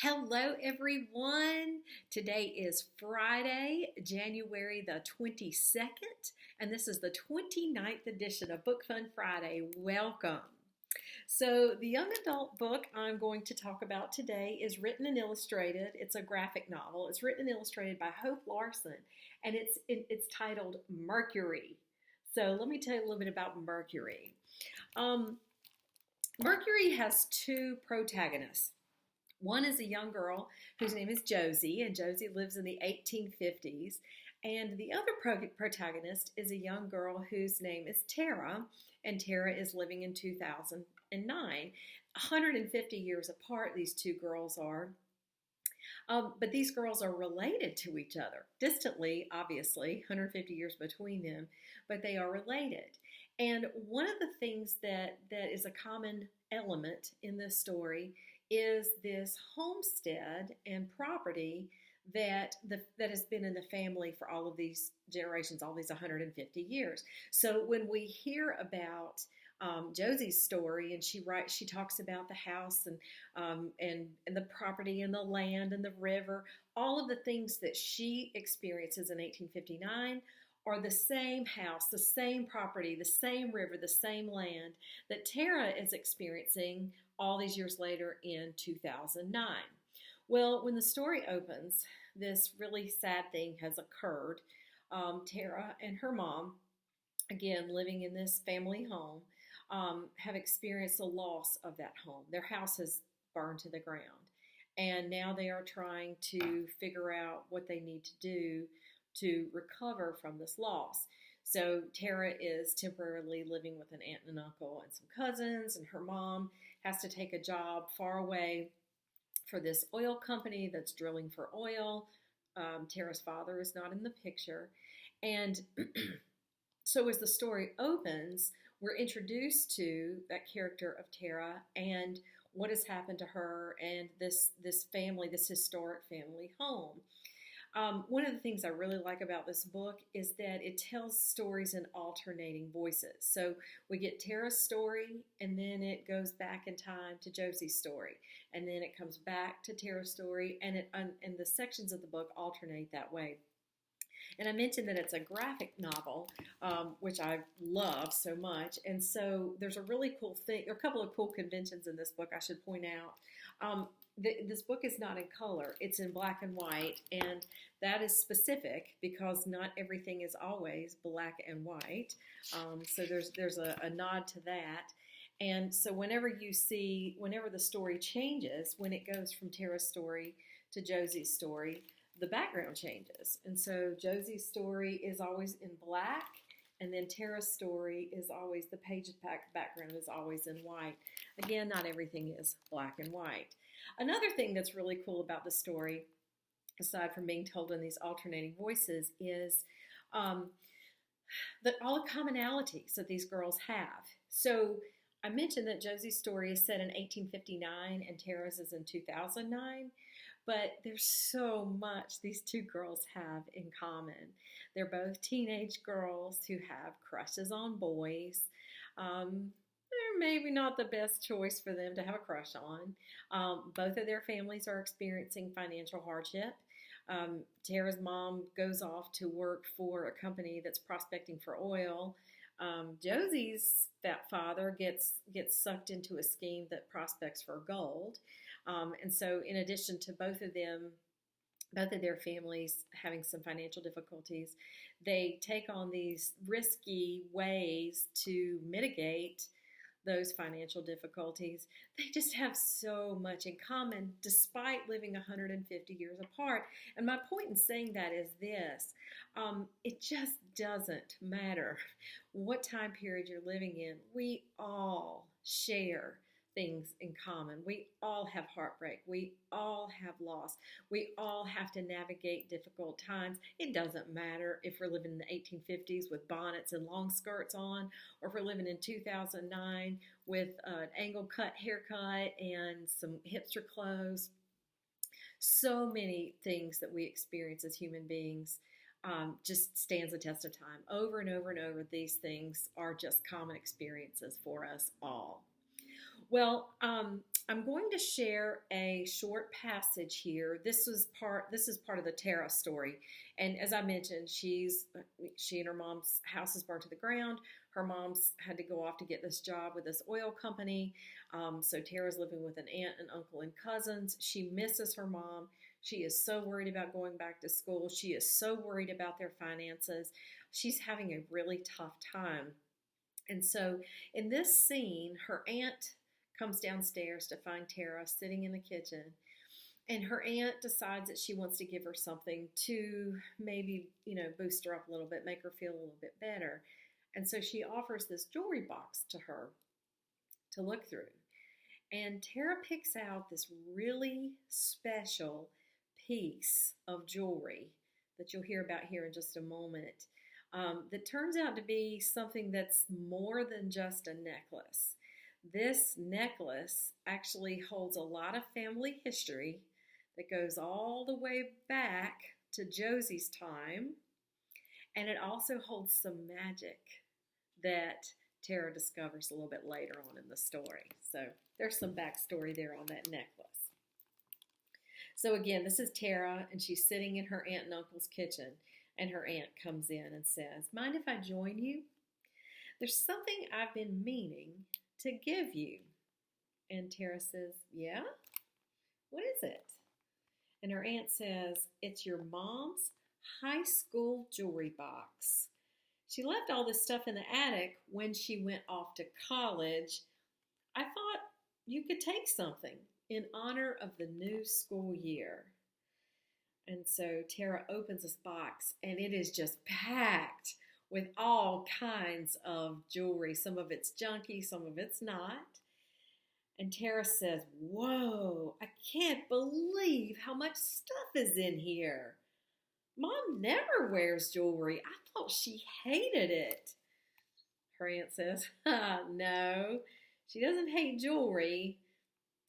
Hello, everyone. Today is Friday, January the 22nd, and this is the 29th edition of Book Fun Friday. Welcome. So, the young adult book I'm going to talk about today is written and illustrated. It's a graphic novel. It's written and illustrated by Hope Larson, and it's titled Mercury. So, let me tell you a little bit about Mercury. Um, Mercury has two protagonists. One is a young girl whose name is Josie, and Josie lives in the 1850s. And the other protagonist is a young girl whose name is Tara, and Tara is living in 2009. 150 years apart, these two girls are. But these girls are related to each other, distantly, obviously, 150 years between them, but they are related. And one of the things that is a common element in this story is this homestead and property that has been in the family for all of these generations, all these 150 years. So when we hear about Josie's story, and she talks about the house and the property and the land and the river, all of the things that she experiences in 1859 are the same house, the same property, the same river, the same land that Tara is experiencing all these years later in 2009. Well, when the story opens, this really sad thing has occurred. Tara and her mom, again living in this family home, have experienced the loss of that home. Their house has burned to the ground, and now they are trying to figure out what they need to do to recover from this loss. So Tara is temporarily living with an aunt and an uncle and some cousins, and her mom has to take a job far away for this oil company that's drilling for oil. Tara's father is not in the picture. And so as the story opens, we're introduced to that character of Tara and what has happened to her and this family, this historic family home. One of the things I really like about this book is that it tells stories in alternating voices. So we get Tara's story, and then it goes back in time to Josie's story, and then it comes back to Tara's story, and the sections of the book alternate that way. And I mentioned that it's a graphic novel, which I love so much. And so there's a really cool thing, there are a couple of cool conventions in this book I should point out. This book is not in color. It's in black and white, and that is specific because not everything is always black and white. So there's a nod to that. And so whenever the story changes, when it goes from Tara's story to Josie's story, the background changes. And so Josie's story is always in black, and then Tara's story is always, the page background is always in white. Again, not everything is black and white. Another thing that's really cool about the story, aside from being told in these alternating voices, is that all the commonalities that these girls have. So I mentioned that Josie's story is set in 1859 and Tara's is in 2009. But there's so much these two girls have in common. They're both teenage girls who have crushes on boys. They're maybe not the best choice for them to have a crush on. Both of their families are experiencing financial hardship. Tara's mom goes off to work for a company that's prospecting for oil. Josie's father gets sucked into a scheme that prospects for gold. And so in addition to both of their families having some financial difficulties, they take on these risky ways to mitigate those financial difficulties. They just have so much in common despite living 150 years apart. And my point in saying that is this. It just doesn't matter what time period you're living in. We all share things in common. We all have heartbreak. We all have loss. We all have to navigate difficult times. It doesn't matter if we're living in the 1850s with bonnets and long skirts on, or if we're living in 2009 with an angle cut haircut and some hipster clothes. So many things that we experience as human beings just stands the test of time. Over and over and over, these things are just common experiences for us all. Well, I'm going to share a short passage here. This is part of the Tara story. And as I mentioned, she and her mom's house is burned to the ground. Her mom's had to go off to get this job with this oil company. So Tara's living with an aunt and uncle and cousins. She misses her mom. She is so worried about going back to school. She is so worried about their finances. She's having a really tough time. And so in this scene, her aunt comes downstairs to find Tara sitting in the kitchen. And her aunt decides that she wants to give her something to maybe, boost her up a little bit, make her feel a little bit better. And so she offers this jewelry box to her to look through. And Tara picks out this really special piece of jewelry that you'll hear about here in just a moment, that turns out to be something that's more than just a necklace. This necklace actually holds a lot of family history that goes all the way back to Josie's time, and it also holds some magic that Tara discovers a little bit later on in the story. So there's some backstory there on that necklace. So again, this is Tara, and she's sitting in her aunt and uncle's kitchen, and her aunt comes in and says, "Mind if I join you? There's something I've been meaning to give you." And Tara says, "Yeah? What is it?" And her aunt says, "It's your mom's high school jewelry box. She left all this stuff in the attic when she went off to college. I thought you could take something in honor of the new school year." And so Tara opens this box, and it is just packed with all kinds of jewelry. Some of it's junky, some of it's not. And Tara says, "Whoa, I can't believe how much stuff is in here. Mom never wears jewelry. I thought she hated it." Her aunt says, "No, she doesn't hate jewelry,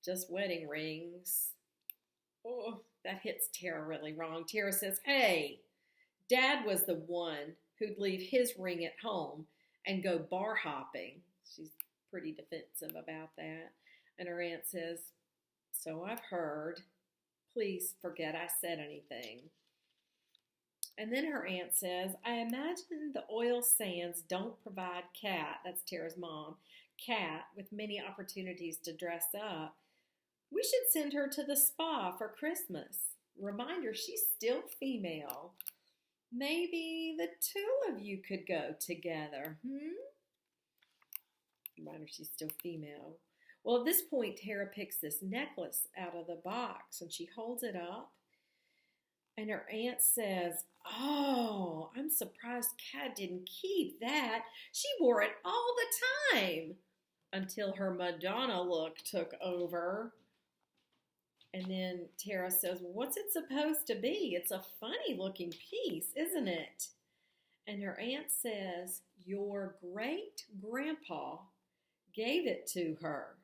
just wedding rings." Oh, that hits Tara really wrong. Tara says, "Hey, Dad was the one who'd leave his ring at home and go bar hopping." She's pretty defensive about that. And her aunt says, "So I've heard. Please forget I said anything." And then her aunt says, "I imagine the oil sands don't provide Kat," that's Tara's mom, "Kat with many opportunities to dress up. We should send her to the spa for Christmas. Remind her she's still female. Maybe the two of you could go together, Remind her she's still female. Well, at this point, Tara picks this necklace out of the box, and she holds it up. And her aunt says, "Oh, I'm surprised Kat didn't keep that. She wore it all the time," until her Madonna look took over. And then Tara says, "Well, what's it supposed to be? It's a funny looking piece, isn't it?" And her aunt says, "Your great grandpa gave it to her."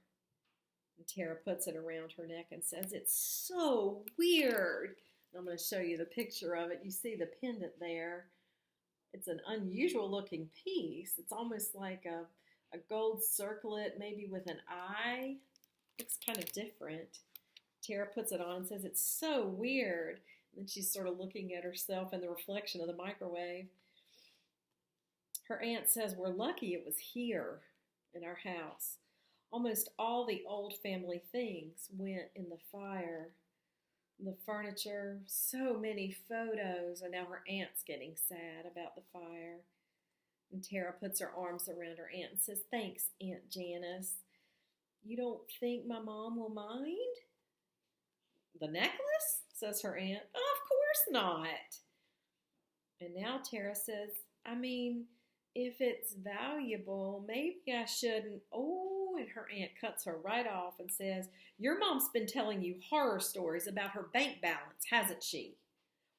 And Tara puts it around her neck and says, "It's so weird." And I'm going to show you the picture of it. You see the pendant there. It's an unusual looking piece. It's almost like a gold circlet, maybe with an eye. Looks kind of different. Tara puts it on and says, "It's so weird." And then she's sort of looking at herself in the reflection of the microwave. Her aunt says, "We're lucky it was here in our house. Almost all the old family things went in the fire. The furniture, so many photos," and now her aunt's getting sad about the fire. And Tara puts her arms around her aunt and says, "Thanks, Aunt Janice. You don't think my mom will mind?" "The necklace?" says her aunt. "Of course not." And now Tara says, "I mean, if it's valuable, maybe I shouldn't." "Oh," and her aunt cuts her right off and says, "Your mom's been telling you horror stories about her bank balance, hasn't she?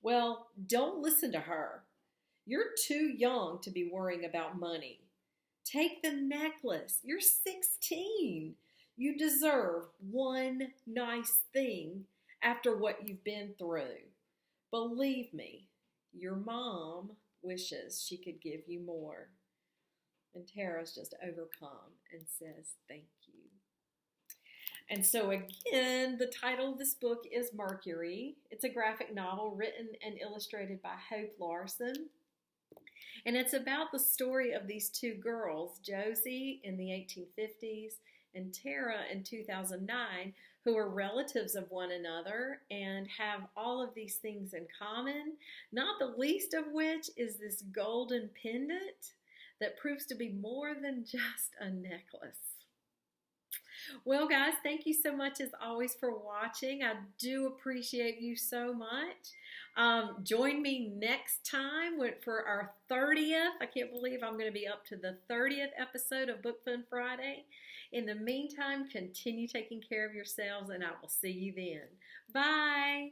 Well, don't listen to her. You're too young to be worrying about money. Take the necklace. You're 16. You deserve one nice thing after what you've been through. Believe me, your mom wishes she could give you more." And Tara's just overcome and says, "Thank you." And so, again, the title of this book is Mercury. It's a graphic novel written and illustrated by Hope Larson. And it's about the story of these two girls, Josie in the 1850s and Tara in 2009, who are relatives of one another and have all of these things in common, not the least of which is this golden pendant that proves to be more than just a necklace. Well, guys, thank you so much as always for watching. I do appreciate you so much. Join me next time for our 30th. I can't believe I'm going to be up to the 30th episode of Book Fun Friday. In the meantime, continue taking care of yourselves, and I will see you then. Bye.